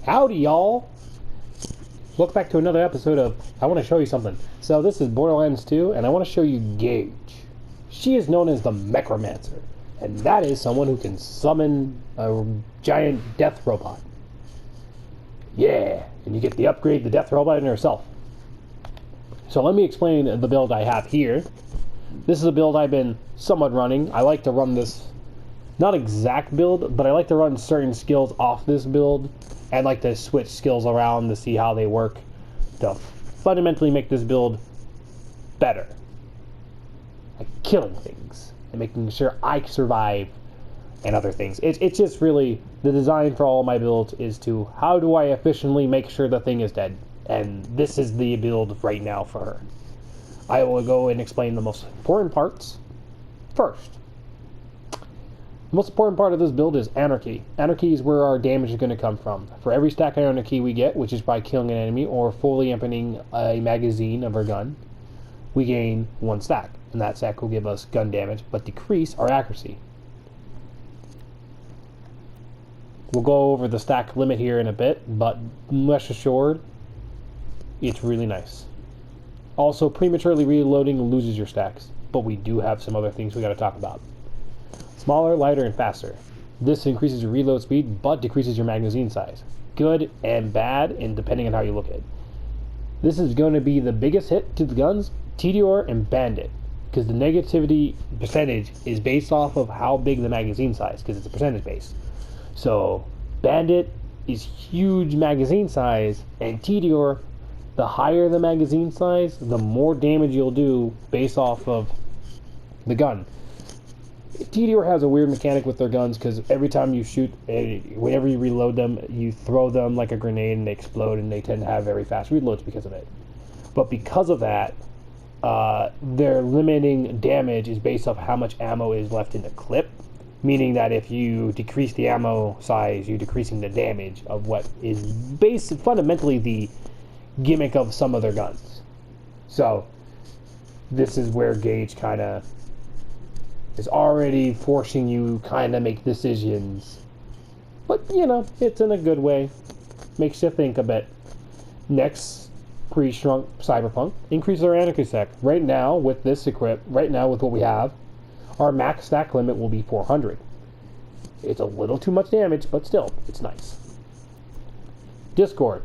Howdy, y'all! Welcome back to another episode of I Want to Show You Something. So this is Borderlands 2, and I want to show you Gage. She is known as the Necromancer, and that is someone who can summon a giant death robot. Yeah, and you get the upgrade, the death robot in herself. So let me explain the build I have here. This is a build I've been somewhat running. I like to run this, not exact build, but I like to run certain skills off this build. I'd like to switch skills around to see how they work to fundamentally make this build better. Like killing things and making sure I survive and other things. It's just really, the design for all of my builds is to, how do I efficiently make sure the thing is dead? And this is the build right now for her. I will go and explain the most important parts first. The most important part of this build is Anarchy. Anarchy is where our damage is going to come from. For every stack of Anarchy we get, which is by killing an enemy or fully emptying a magazine of our gun, we gain 1 stack. And that stack will give us gun damage, but decrease our accuracy. We'll go over the stack limit here in a bit, but rest assured, it's really nice. Also, prematurely reloading loses your stacks, but we do have some other things we got to talk about. Smaller, lighter, and faster. This increases your reload speed, but decreases your magazine size. Good and bad, and depending on how you look at it. This is going to be the biggest hit to the guns, TDR and Bandit, because the negativity percentage is based off of how big the magazine size, because it's a percentage base. So, Bandit is huge magazine size, and TDR, the higher the magazine size, the more damage you'll do based off of the gun. TDR has a weird mechanic with their guns because every time you shoot, whenever you reload them, you throw them like a grenade and they explode, and they tend to have very fast reloads because of it. But because of that, their limiting damage is based off how much ammo is left in the clip, meaning that if you decrease the ammo size, you're decreasing the damage of what is fundamentally the gimmick of some of their guns. So this is where Gage kind of is already forcing you kind of make decisions, but you know, it's in a good way, makes you think a bit. Next, pre-shrunk Cyberpunk increases our anarchy stack. Right now with this equip, right now with what we have, our max stack limit will be 400. It's a little too much damage, but still, it's nice. Discord.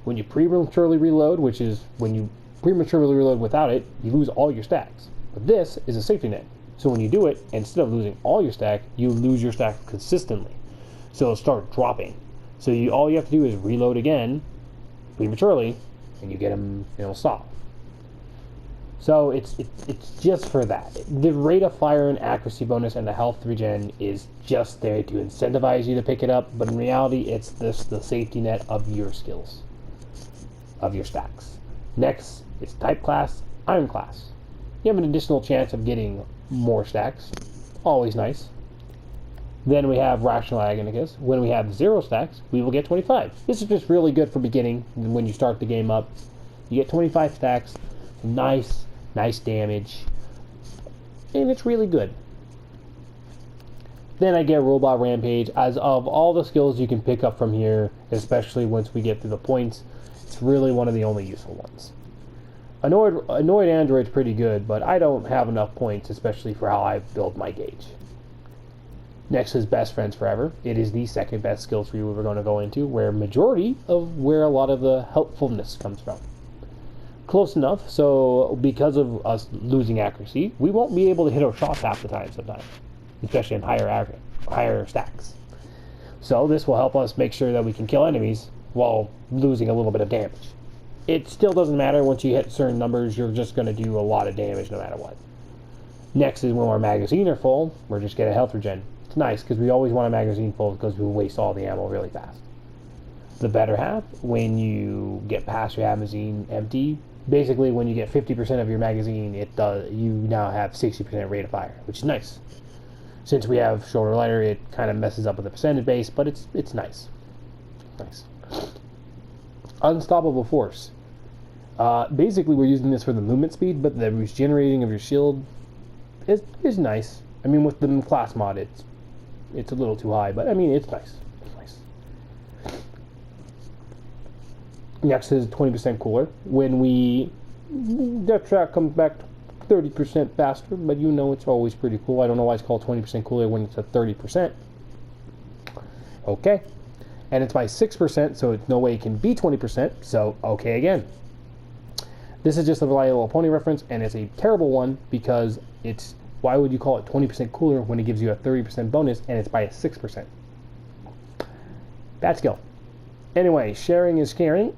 When you prematurely reload, which is when you prematurely reload without it, you lose all your stacks. But this is a safety net. So when you do it, instead of losing all your stack, you lose your stack consistently. So it'll start dropping. So all you have to do is reload again, prematurely, and you get them, stop. So it's just for that. The rate of fire and accuracy bonus and the health regen is just there to incentivize you to pick it up, but in reality, it's the safety net of your skills, of your stacks. Next is type class, Iron class. You have an additional chance of getting more stacks, always nice. Then we have Rational Agonicus. When we have 0 stacks, we will get 25. This is just really good for beginning. When you start the game up, you get 25 stacks, nice damage, and it's really good. Then I get Robot Rampage. As of all the skills you can pick up from here, especially once we get to the points, it's really one of the only useful ones. Annoyed Android's pretty good, but I don't have enough points, especially for how I've built my Gage. Next is Best Friends Forever. It is the second best skill tree we're going to go into, where majority of where a lot of the helpfulness comes from. Close enough, so because of us losing accuracy, we won't be able to hit our shots half the time sometimes, especially in higher stacks. So this will help us make sure that we can kill enemies while losing a little bit of damage. It still doesn't matter. Once you hit certain numbers, you're just going to do a lot of damage no matter what. Next is when our magazines are full, we're just getting a health regen. It's nice because we always want a magazine full because we waste all the ammo really fast. The better half, when you get past your magazine empty, basically when you get 50% of your magazine, you now have 60% rate of fire, which is nice. Since we have shoulder lighter, it kind of messes up with the percentage base, but it's nice. Nice. Unstoppable Force. Basically, we're using this for the movement speed, but the regenerating of your shield is nice. I mean, with the class mod, it's a little too high, but I mean, it's nice. It's nice. Next is 20% cooler. When we death trap comes back 30% faster, but you know it's always pretty cool. I don't know why it's called 20% cooler when it's at 30%. Okay. And it's by 6%, so no way it can be 20%, so okay again. This is just a My Little Pony reference, and it's a terrible one because it's, why would you call it 20% cooler when it gives you a 30% bonus and it's by a 6%? Bad skill. Anyway, sharing is caring.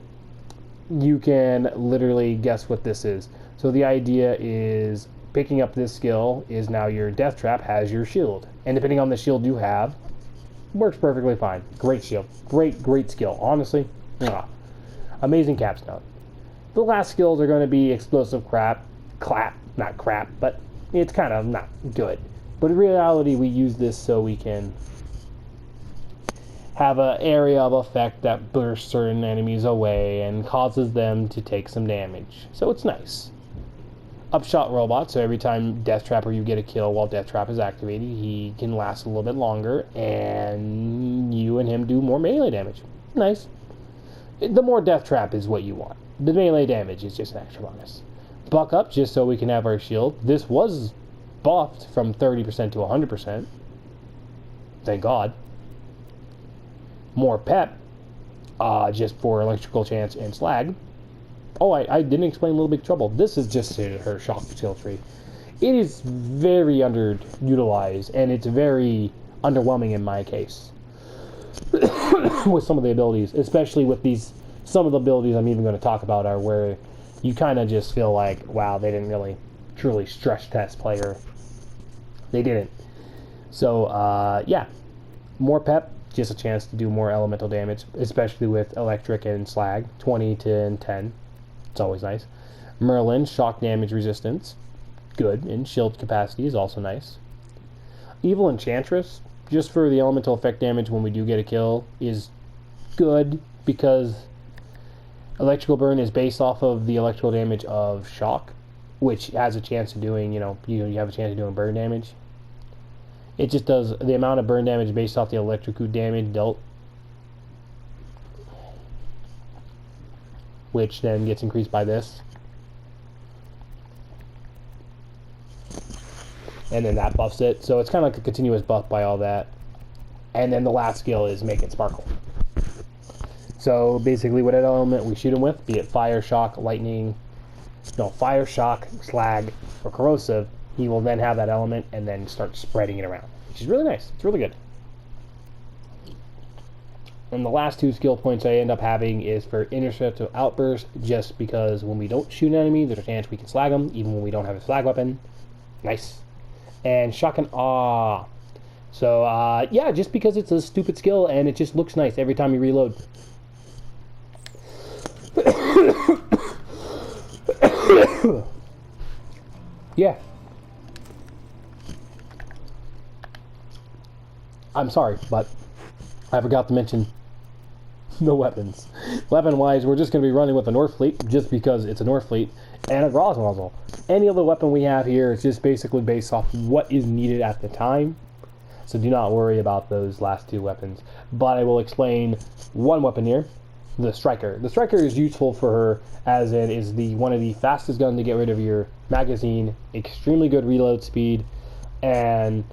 You can literally guess what this is. So the idea is picking up this skill is now your death trap has your shield. And depending on the shield you have, works perfectly fine. Great shield. Great skill. Honestly, amazing capstone. The last skills are going to be explosive not crap, but it's kind of not good. But in reality, we use this so we can have an area of effect that bursts certain enemies away and causes them to take some damage. So it's nice. Upshot robot, so every time Death Trap or you get a kill while Death Trap is activated, he can last a little bit longer, and you and him do more melee damage. Nice. The more Death Trap is what you want. The melee damage is just an extra bonus. Buck up, just so we can have our shield. This was buffed from 30% to 100%. Thank God. More pep, just for electrical chance and slag. Oh, I didn't explain Little Big Trouble. This is just her shock skill tree. It is very underutilized, and it's very underwhelming in my case. With some of the abilities, especially with these, some of the abilities I'm even going to talk about are where you kind of just feel like, wow, they didn't really truly stress test player. They didn't. So, yeah. More pep, just a chance to do more elemental damage, especially with electric and slag. 20 to 10. It's always nice. Merlin, shock damage resistance. Good. And shield capacity is also nice. Evil Enchantress, just for the elemental effect damage when we do get a kill, is good because electrical burn is based off of the electrical damage of shock, which has a chance of doing, you have a chance of doing burn damage. It just does the amount of burn damage based off the electrical damage dealt, which then gets increased by this. And then that buffs it. So it's kind of like a continuous buff by all that. And then the last skill is make it sparkle. So basically whatever element we shoot him with, be it fire, shock, lightning, fire, shock, slag, or corrosive, he will then have that element and then start spreading it around, which is really nice. It's really good. And the last two skill points I end up having is for interceptive outburst, just because when we don't shoot an enemy, there's a chance we can slag them, even when we don't have a slag weapon. Nice. And shock and awe. So, yeah, just because it's a stupid skill and it just looks nice every time you reload. Yeah. I'm sorry, but I forgot to mention the weapons. Weapon-wise, we're just going to be running with the North Fleet, just because it's a North Fleet, and a Groz muzzle. Any other weapon we have here is just basically based off what is needed at the time, so do not worry about those last two weapons. But I will explain one weapon here, the Striker. The Striker is useful for her, as it is one of the fastest guns to get rid of your magazine, extremely good reload speed, and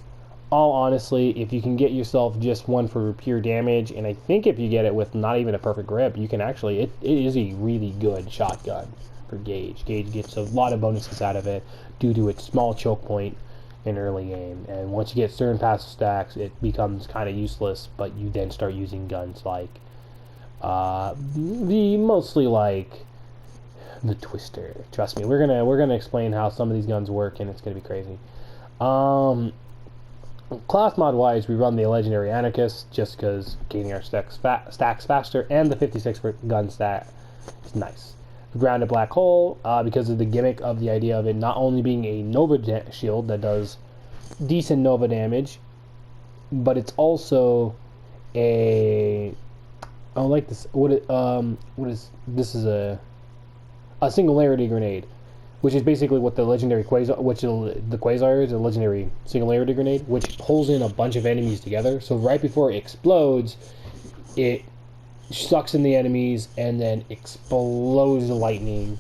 all honestly, if you can get yourself just one for pure damage, and I think if you get it with not even a perfect grip, you can actually, it is a really good shotgun for Gage. Gage gets a lot of bonuses out of it due to its small choke point in early game, and once you get certain passive stacks, it becomes kind of useless, but you then start using guns like mostly like the Twister. Trust me, we're gonna explain how some of these guns work, and it's gonna be crazy. Class mod wise, we run the Legendary Anarchist just because gaining our stacks faster, and the 56 gun stat is nice. The Grounded Black Hole, because of the gimmick of the idea of it not only being a Nova shield that does decent Nova damage, but it's also a, I like this. What is this? Is a singularity grenade, which is basically what the legendary Quasar, the Quasar is, a legendary singularity grenade, which pulls in a bunch of enemies together. So right before it explodes, it sucks in the enemies, and then explodes the lightning,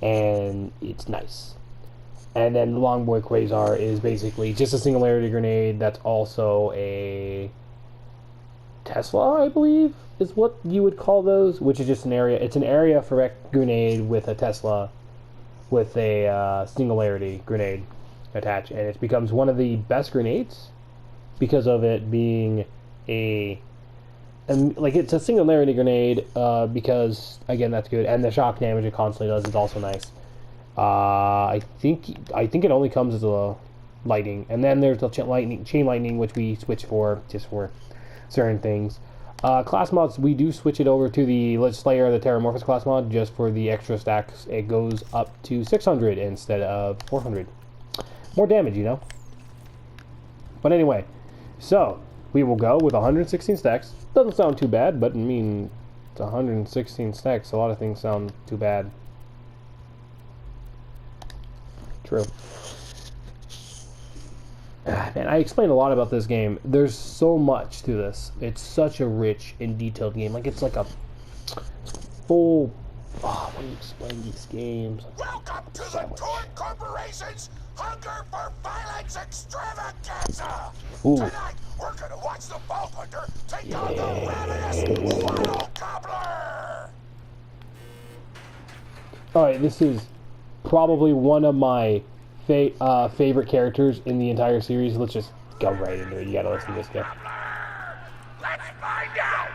and it's nice. And then the Longboy Quasar is basically just a singularity grenade that's also a Tesla, I believe, is what you would call those, which is just an area. It's an area for grenade with a Tesla, with a singularity grenade attached, and it becomes one of the best grenades because of it being like it's a singularity grenade because again that's good, and the shock damage it constantly does is also nice. I think it only comes as a lightning, and then there's the chain lightning, which we switch for just for certain things. Class mods, we do switch it over to the Slayer of the Terramorphous class mod just for the extra stacks. It goes up to 600 instead of 400. More damage, you know. But anyway, so we will go with 116 stacks. Doesn't sound too bad, but I mean, it's 116 stacks. A lot of things sound too bad. True. Man, I explained a lot about this game. There's so much to this. It's such a rich and detailed game. Like, it's like a full... Oh, when you explain these games... Welcome to the Torn Corporation's Hunger for Violence Extravaganza! Ooh. Tonight, we're gonna watch the Vault Hunter take on the ravenous Waddle Gobbler! Alright, this is probably one of my favorite characters in the entire series. Let's just go right into it. You gotta listen to this guy. Let's find out!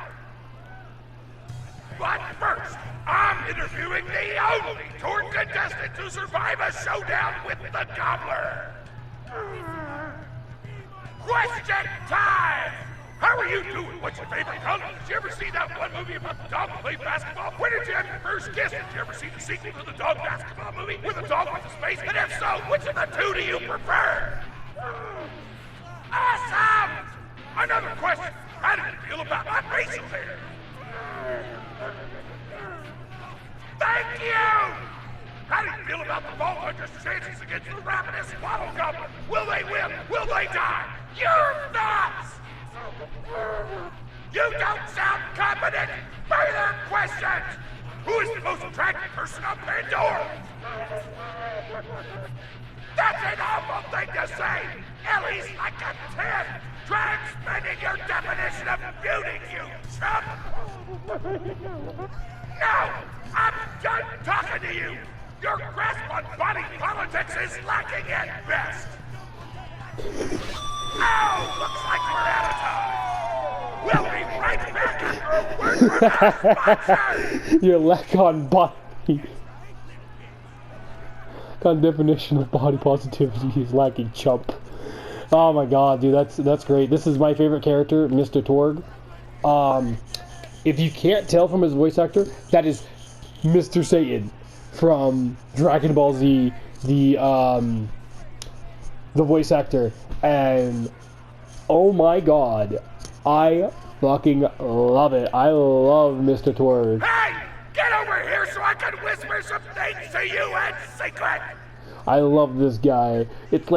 But first, I'm interviewing the only Torn contestant to survive a showdown with the Gobbler! Question time! How are you doing? What's your favorite color? Did you ever see that one movie about the dog who played basketball? When did you have your first kiss? Did you ever see the sequel to the dog basketball movie where the dog went to space? And if so, which of the two do you prefer? Awesome! Another question. How do you feel about my facial hair? Thank you! How do you feel about the Vault Hunter's chances against the ravenous Waddle Gobbler? Will they win? Will they die? Your thoughts! You don't sound confident! Further questions! Who is the most attractive person on Pandora? That's an awful thing to say! Ellie's like a 10! Try expanding your definition of beauty, you chump! No! I'm done talking to you! Your grasp on body politics is lacking at best! Oh, looks like we're out of time! We'll be right back after a word from our sponsor! Your lack on body... definition of body positivity is lacking, chump. Oh my god, dude, that's great. This is my favorite character, Mr. Torg. If you can't tell from his voice actor, that is Mr. Satan from Dragon Ball Z, the voice actor, and oh my god, I fucking love it. I love Mr. Torg. Hey! Get over here so I can whisper some things to you in secret! I love this guy. It's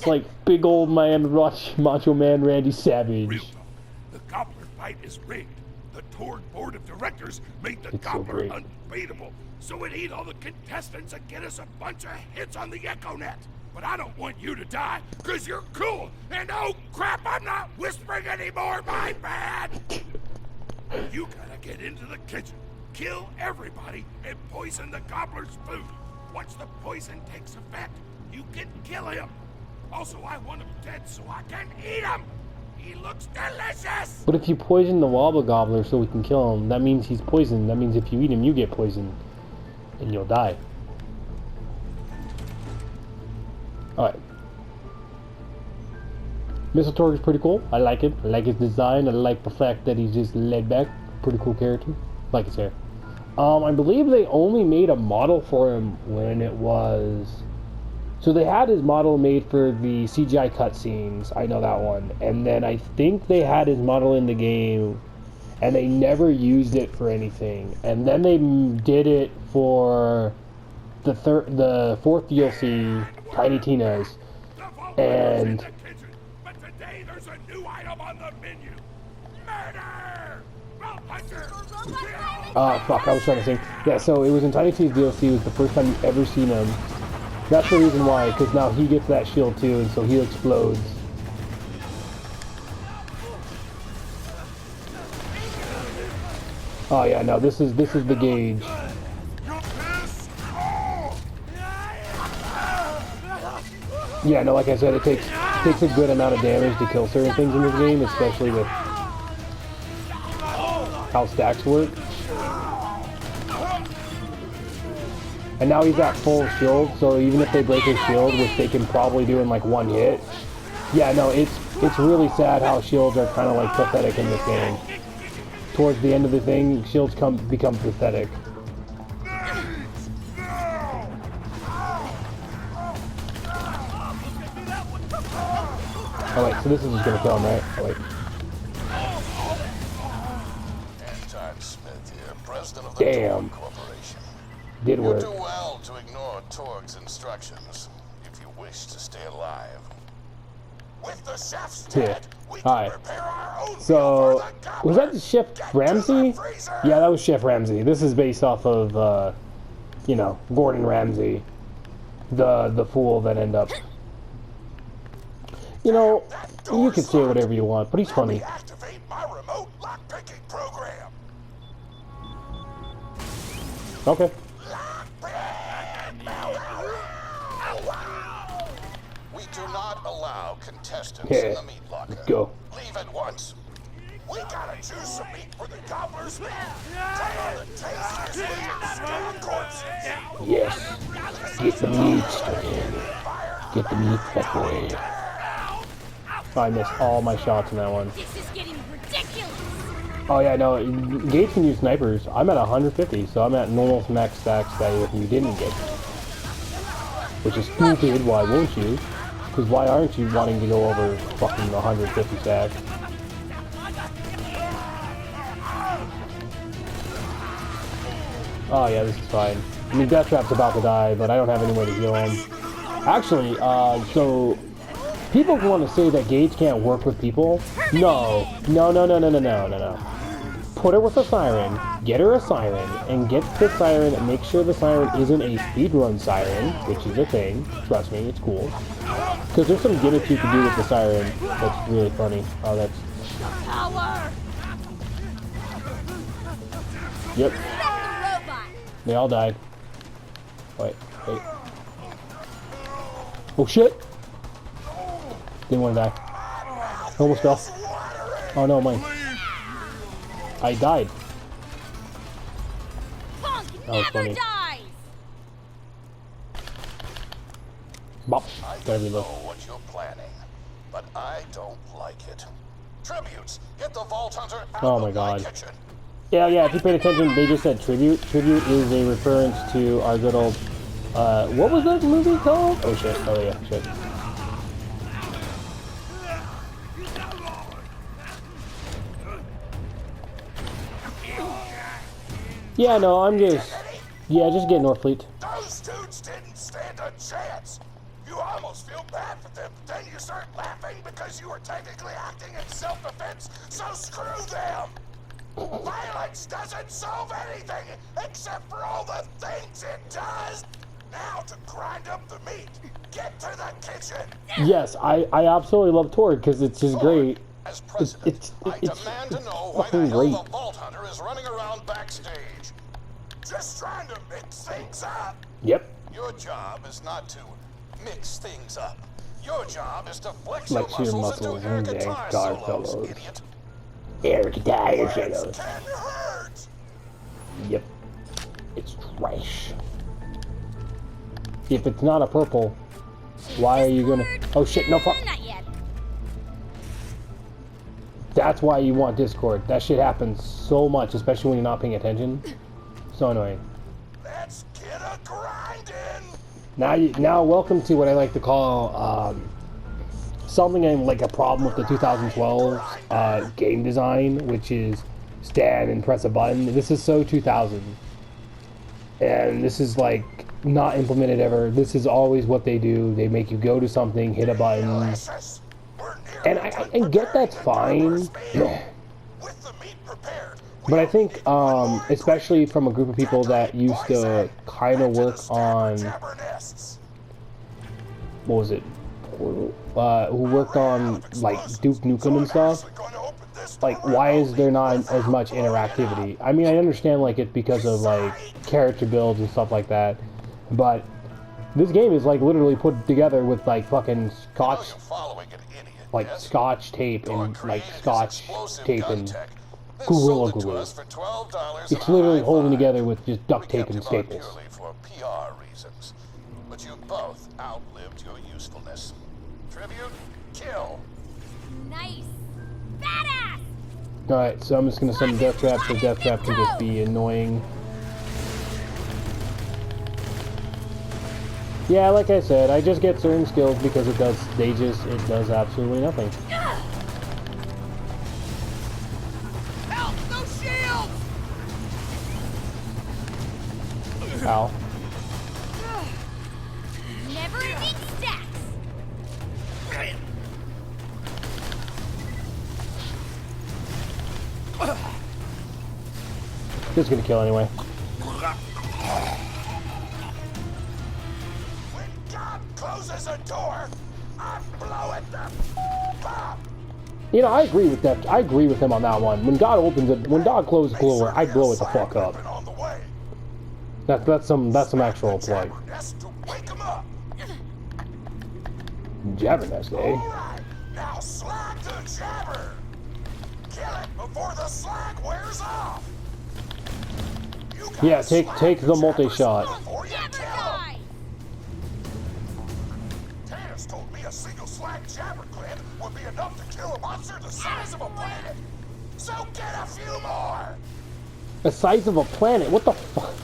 like big old man, macho man Randy Savage. Real talk. The Gobbler fight is rigged. The Torg board of directors made the It's so Gobbler great. unbeatable, so it eat all the contestants and get us a bunch of hits on the EchoNet. But I don't want you to die, cause you're cool, and oh crap, I'm not whispering anymore, my bad! You gotta get into the kitchen, kill everybody, and poison the Gobbler's food. Once the poison takes effect, you can kill him. Also, I want him dead so I can eat him. He looks delicious. But if you poison the Wobble Gobbler so we can kill him, that means he's poisoned. That means if you eat him, you get poisoned. And you'll die. Alright. Mr. Torg is pretty cool. I like it. I like his design. I like the fact that he's just laid back. Pretty cool character. I like his hair. I believe they only made a model for him when it was... So they had his model made for the CGI cutscenes. I know that one. And then I think they had his model in the game, and they never used it for anything. And then they did it for the fourth DLC, Tiny Tina's. And... But today there's a new item on the menu. Murder! Vault Hunter Fuck, I was trying to sing. Yeah, so it was in Tiny T's DLC. It was the first time you ever seen him. That's the reason why, because now he gets that shield too, and so he explodes. Oh yeah, no, this is the gauge. Yeah, no, like I said, it takes a good amount of damage to kill certain things in this game, especially with how stacks work. And now he's at full shield, so even if they break his shield, which they can probably do in like one hit. Yeah, no, it's really sad how shields are kind of like pathetic in this game. Towards the end of the thing, shields become pathetic. Oh wait, so this is just gonna kill him, right? Oh wait. Damn. Did work. You do well to ignore Torg's instructions if you wish to stay alive. With the chef's tent, we can prepare our own so, was that Chef Ramsay? Yeah, that was Chef Ramsay. This is based off of, you know, Gordon Ramsay, the fool that ended up. You know, you can say whatever you want, but he's funny. Activate my remote lockpicking program. Okay. We do not allow contestants Yeah, in the meat locker. let's go. Leave at once. We gotta choose some meat for the gobbler's meat. Take on the tastiest meat and scale corpses. Yes. Get the meat, get the meat that way. I missed all my shots in that one. This is getting ridiculous. Oh yeah, no, Gates can use snipers. I'm at 150, so I'm at normal max stacks that you didn't get. Which is stupid, why won't you? Because why aren't you wanting to go over fucking 150 stacks? Oh yeah, this is fine. I mean, Deathtrap's about to die, but I don't have any way to heal him. Actually, so... people want to say that Gage can't work with people. No. Put her with a siren, get her a siren, and get the siren and make sure the siren isn't a speedrun siren, which is a thing. Trust me, it's cool. Because there's some gimmicks you can do with the siren that's really funny. Oh, that's... Power. Yep. The robot. They all died. Wait. Oh shit! Didn't want to die. Almost fell. Oh no, mine. I died. Punk That was never funny. dies. Bop. I Gotta don't know reload. what you're planning, but I don't like it. Tributes, get the Vault Hunter out Oh of my God. kitchen. Yeah, if you paid attention, they just said tribute. Tribute is a reference to our good old, what was that movie called? Oh shit, oh yeah, shit. Yeah, no, I'm just, just get Northfleet. Those dudes didn't stand a chance. You almost feel bad for them, then you start laughing because you were technically acting in self-defense, so screw them. Violence doesn't solve anything except for all the things it does. Now to grind up the meat. Get to the kitchen. Yes, I absolutely love Torg because it's just great. As president, I demand to know why the fucking hell great. the Vault Hunter is running around backstage. Just trying to mix things up. Yep. Your job is not to mix things up. Your job is to flex Flex your your muscles and do muscles air and guitar guitar solos, solos. idiot. Air guitar Words shadows. can hurt. Yep. It's trash. If it's not a purple, why are you gonna... Oh shit, no fuck. Not yet. That's why you want Discord. That shit happens so much, especially when you're not paying attention. So annoying. Let's get a grindin'. Now welcome to what I like to call something like a problem with the 2012 game design, which is stand and press a button. This is so 2000. And this is like not implemented ever. This is always what they do. They make you go to something, hit a button. Delicious. We're And nearly I get that's fine. With the meat prepared, But I think, especially from a group of people that used to kind of work on, what was it, who worked on, like, Duke Nukem and stuff, like, why is there not as much interactivity? I mean, I understand, like, it's because of, like, character builds and stuff like that, but this game is, like, literally put together with, like, fucking scotch, like, scotch tape and, like, scotch tape and Gorilla Glue. It's literally holding together with just duct tape and staples. For PR reasons, but you both outlived your usefulness. Tribute, kill. Nice. Badass. Alright, so I'm just gonna send Death Trap, so Death Trap can just be annoying. Yeah, like I said, I just get certain skills because it does absolutely nothing. Help! No shield! Ow. Never ending stacks. Just gonna kill anyway. When God closes a door, I blow it the up. You know, I agree with that. I agree with him on that one. When God opens it, when God closes the door, I blow it the fuck up. On the way. That's some actual play. Nest to wake 'em up. Jabber nest, eh? Alright, now slag the jabber. Kill it before the slag wears off. You gotta Yeah, take slag the multi-shot. before you Never kill 'em. die. Tannis told me a single slag jabber clip would be enough to kill a monster the size of a planet. So get a few more. The size of a planet? What the fuck?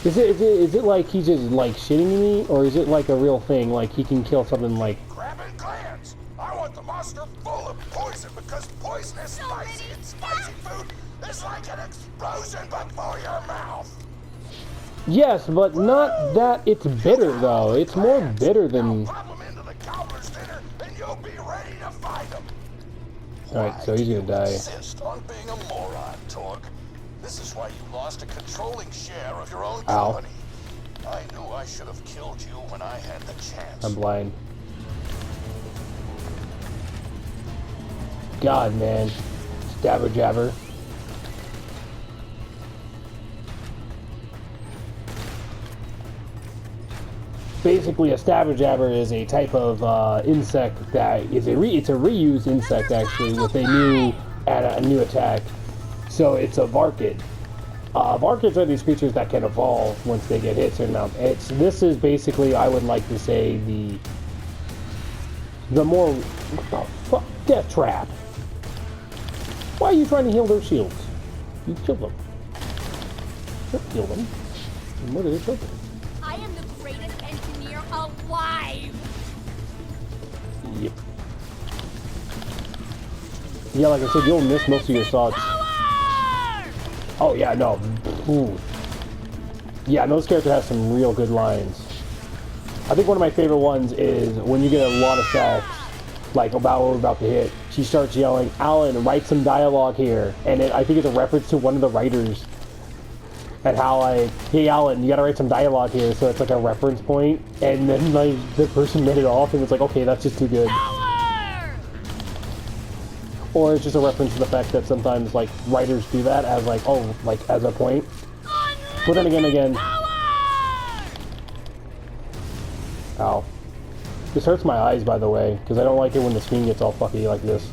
Is it like he's just like shitting me, or is it like a real thing? Like he can kill something like? Grabbing glands. I want the monster full of poison because poison is spicy and spicy food is like an explosion before your mouth. Yes, but not that it's bitter though. It's more bitter than. Pop 'em into the gobbler's dinner and you'll be ready to fight 'em. Alright, so he's gonna die. Insist on being a moron, Torg. This is why you lost a controlling share of your own Ow. company. I knew I should have killed you when I had the chance. I'm blind. God, man. Stabber jabber. Basically, a stabber jabber is a type of insect that is it's a reused insect actually with a new attack. So it's a Varkid. Varkids are these creatures that can evolve once they get hit certain amount. This is basically, I would like to say, the more what the fuck, Death Trap. Why are you trying to heal their shields? You killed them. Don't kill them. You murder their children. I am the greatest engineer alive. Yep. Yeah, like I said, you'll miss most of your shots. Power! Oh yeah, no. Ooh. Yeah, and those characters have some real good lines. I think one of my favorite ones is when you get a lot of sacks, like about what we're about to hit, she starts yelling, "Alan, write some dialogue here." And I think it's a reference to one of the writers. And how like, "Hey Alan, you gotta write some dialogue here," so it's like a reference point. And then like the person made it off and it's like, okay, that's just too good. Power! Or it's just a reference to the fact that sometimes like writers do that as like, oh, like as a point. But then again, ow. This hurts my eyes, by the way, because I don't like it when the screen gets all fucky like this.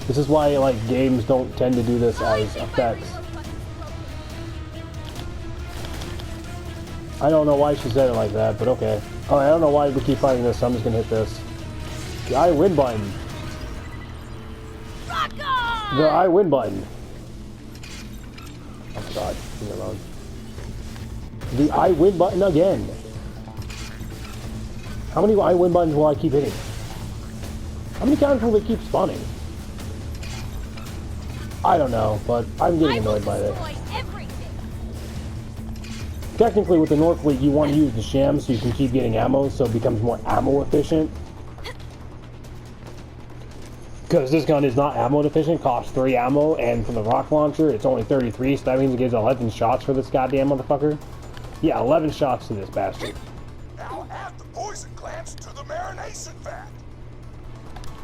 This is why like games don't tend to do this as effects. I don't know why she said it like that, but okay. Oh, I don't know why we keep fighting this, so I'm just gonna hit this. The I win button. The I win button. Oh god, leave me alone. The I win button again. How many I win buttons will I keep hitting? How many times will they keep spawning? I don't know, but I'm getting annoyed by this. Technically, with the North Fleet, you want to use the sham so you can keep getting ammo, so it becomes more ammo efficient. Because this gun is not ammo deficient, costs 3 ammo, and for the rocket launcher, it's only 33, so that means it gives 11 shots for this goddamn motherfucker. Yeah, 11 shots to this bastard. Now add the poison glands to the marination vat.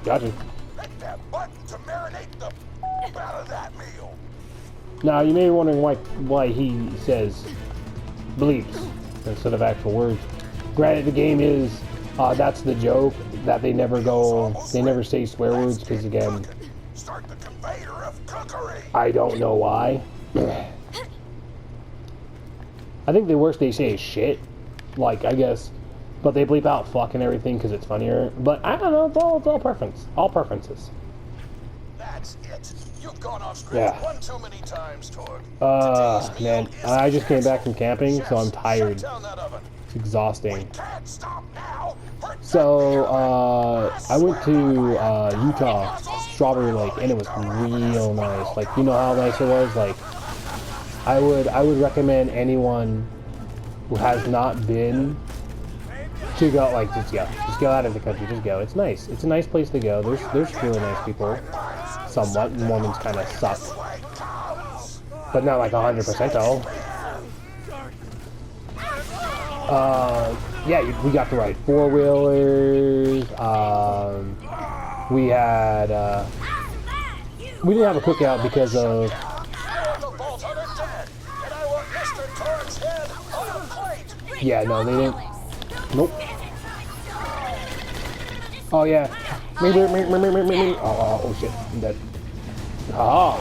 Gotcha. Hit that button to marinate the out of that meal. Now, you may be wondering why he says bleeps instead of actual words. Granted, the game is, that's the joke, that they never say swear words, because again, Start the conveyor of cookery. I don't know why. I think the worst they say is shit, like, I guess, but they bleep out fuck and everything because it's funnier, but I don't know, it's all preference, all preferences. That's it. You've gone off script Yeah. one too many times, Torg. Man, I just came back from camping, so I'm tired. Shut down that oven. It's exhausting. Can't stop now. So, I went to Utah, Strawberry Lake, and it was real nice. Like, you know how nice it was? Like, I would recommend anyone who has not been to go, like, just go out of the country, just go. It's nice. It's a nice place to go. There's really nice people. Somewhat. Mormons kind of suck. But not like 100% though. Yeah, we got to ride 4-wheelers. We had, we didn't have a cookout because of, yeah, no, they didn't. Nope. Oh, yeah. Oh, shit. I'm dead. Ah.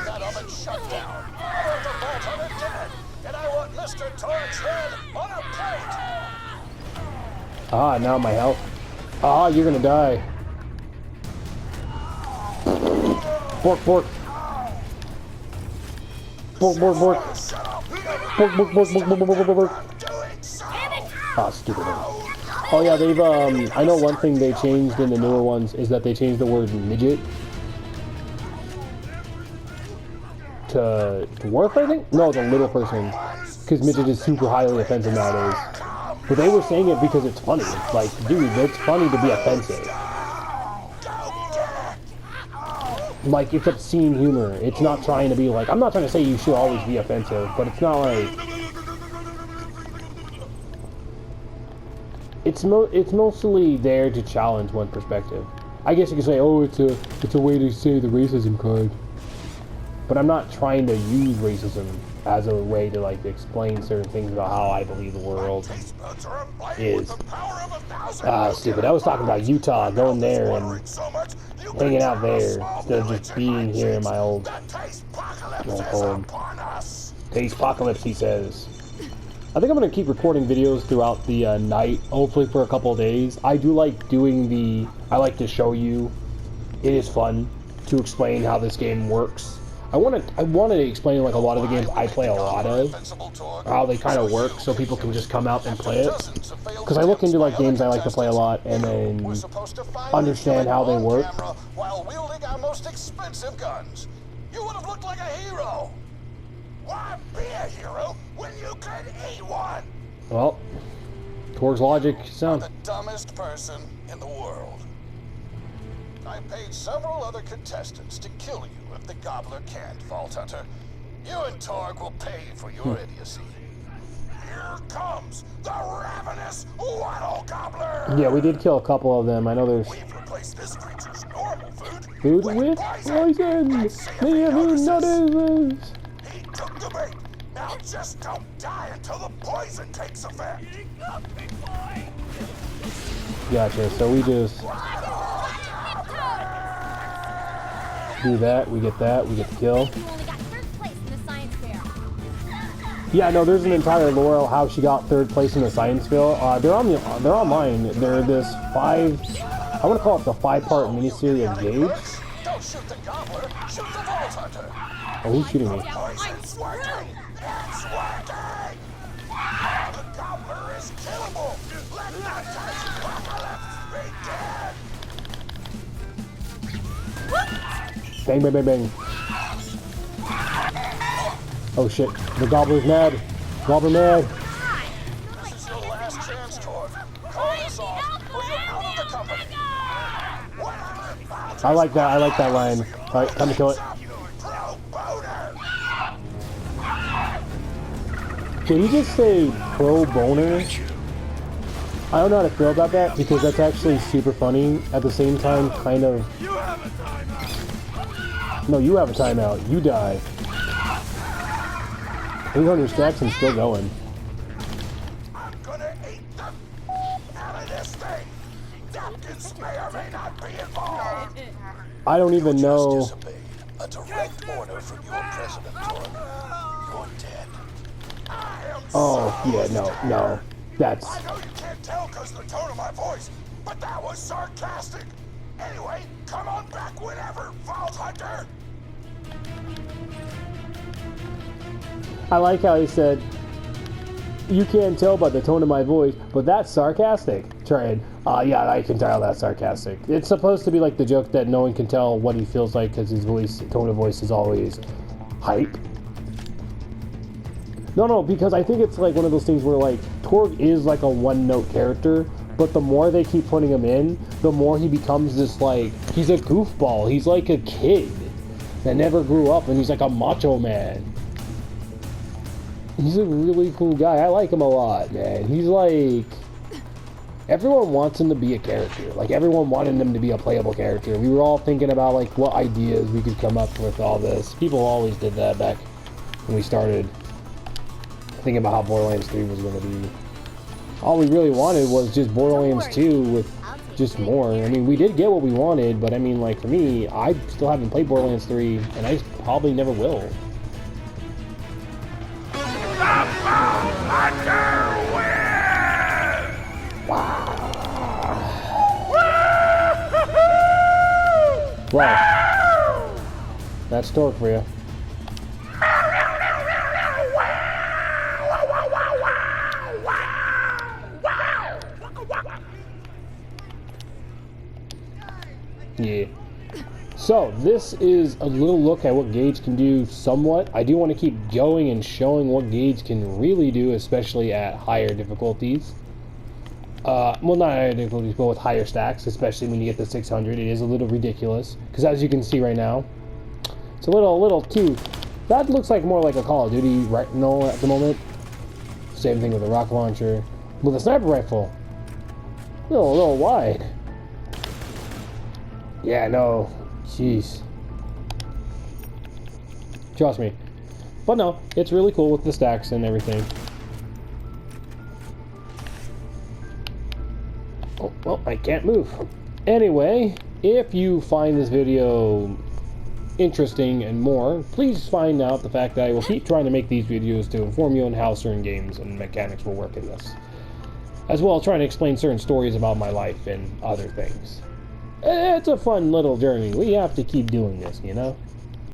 That oven shut down. I want the vault hunter dead, and I want Mr. Torg's head on a plate. Ah, now my health. Ah, you're gonna die. Bork, bork. Bork, bork, bork. Bork, bork, bork, bork, bork, bork, bork, bork. Ah, stupid. Oh yeah, they've, I know one thing they changed in the newer ones is that they changed the word midget to dwarf, I think? No, the little person. Because midget is super highly offensive nowadays. But they were saying it because it's funny. Like, dude, it's funny to be offensive. Like, it's obscene humor. It's not trying to be like, I'm not trying to say you should always be offensive, but it's not like... It's mostly there to challenge one perspective. I guess you could say, oh, it's a way to say the racism card. But I'm not trying to use racism as a way to, like, explain certain things about how I believe the world is. Stupid. I was talking about Utah, going there and hanging out there instead of just being here in my old home. Tastepocalypse, he says. I think I'm going to keep recording videos throughout the night, hopefully for a couple of days. I do like doing I like to show you. It is fun to explain how this game works. I wanted to explain like a lot of the games I play a lot of, how they kind of work, so people can just come out and play it. Because I look into like games I like to play a lot and then understand how they work. While wielding our most expensive guns, you would have looked like a hero. Why be a hero when you could eat one? Well, Torg's logic sound. The dumbest person in the world. I paid several other contestants to kill you if the Gobbler can't, Vault Hunter. You and Torg will pay for your idiocy. Here comes the ravenous Waddle Gobbler! Yeah, we did kill a couple of them. I know there's We've replaced this creature's normal food food with poison. Many of you notice. He took the bait. Now just don't die until the poison takes effect. Gotcha. So we just do that. We get the kill. You only got third place in the science fair. Yeah, no, there's an entire lore of how she got 3rd place in the science fair. They're online. They're this I want to call it the 5-part miniseries of Gage. Don't shoot the Gobbler, shoot the Vault Hunter. Oh, who's shooting me? It's working! It's working! The Gobbler is killable! Let the Tastepocalypse be dead! Bang, bang, bang, bang. Oh shit, the Gobbler's mad. Gobbler mad. This is your last chance, Torg. Call this off, or you're out of the company. When I I like that. I like that line. All right, time to kill it. Pro boner. Can you just say pro boner? I don't know how to feel about that because that's actually super funny. At the same time, kind of. You have a timeout. No, you have a timeout. You die. 800 stacks and still going. I'm gonna eat the out of this thing. Dopkins may or may not be involved. I don't even know. Just disobeyed a direct order from your president, Torg. You're dead. I am Oh, so yeah, no. That's. I know you can't tell because of the tone of my voice, but that was sarcastic. Anyway, come on back whenever, Vault Hunter. I like how he said, you can't tell by the tone of my voice, but that's sarcastic. Trying, yeah, I can tell that's sarcastic. It's supposed to be like the joke that no one can tell what he feels like because his tone of voice is always hype. No, because I think it's like one of those things where like Torg is like a one-note character, but the more they keep putting him in, the more he becomes this like, he's a goofball. He's like a kid that never grew up and he's like a macho man. He's a really cool guy. I like him a lot, man. He's like, everyone wants him to be a character. Like everyone wanted him to be a playable character. We were all thinking about like what ideas we could come up with all this. People always did that back when we started thinking about how Borderlands 3 was going to be. All we really wanted was just Borderlands 2 with just more. I mean, we did get what we wanted, but I mean, like, for me, I still haven't played Borderlands 3, and I probably never will. Wow. That's Torg for you. Yeah. So, this is a little look at what Gage can do somewhat. I do want to keep going and showing what Gage can really do, especially at higher difficulties. Well, not higher difficulties, but with higher stacks, especially when you get to 600. It is a little ridiculous, because as you can see right now, it's a little too... That looks like more like a Call of Duty retinal at the moment. Same thing with a rocket launcher. With a sniper rifle, a little wide. Yeah, no. Jeez. Trust me. But no, it's really cool with the stacks and everything. Oh, well, I can't move. Anyway, if you find this video interesting and more, please find out the fact that I will keep trying to make these videos to inform you on how certain games and mechanics will work in this. As well as trying to explain certain stories about my life and other things. It's a fun little journey. We have to keep doing this, you know?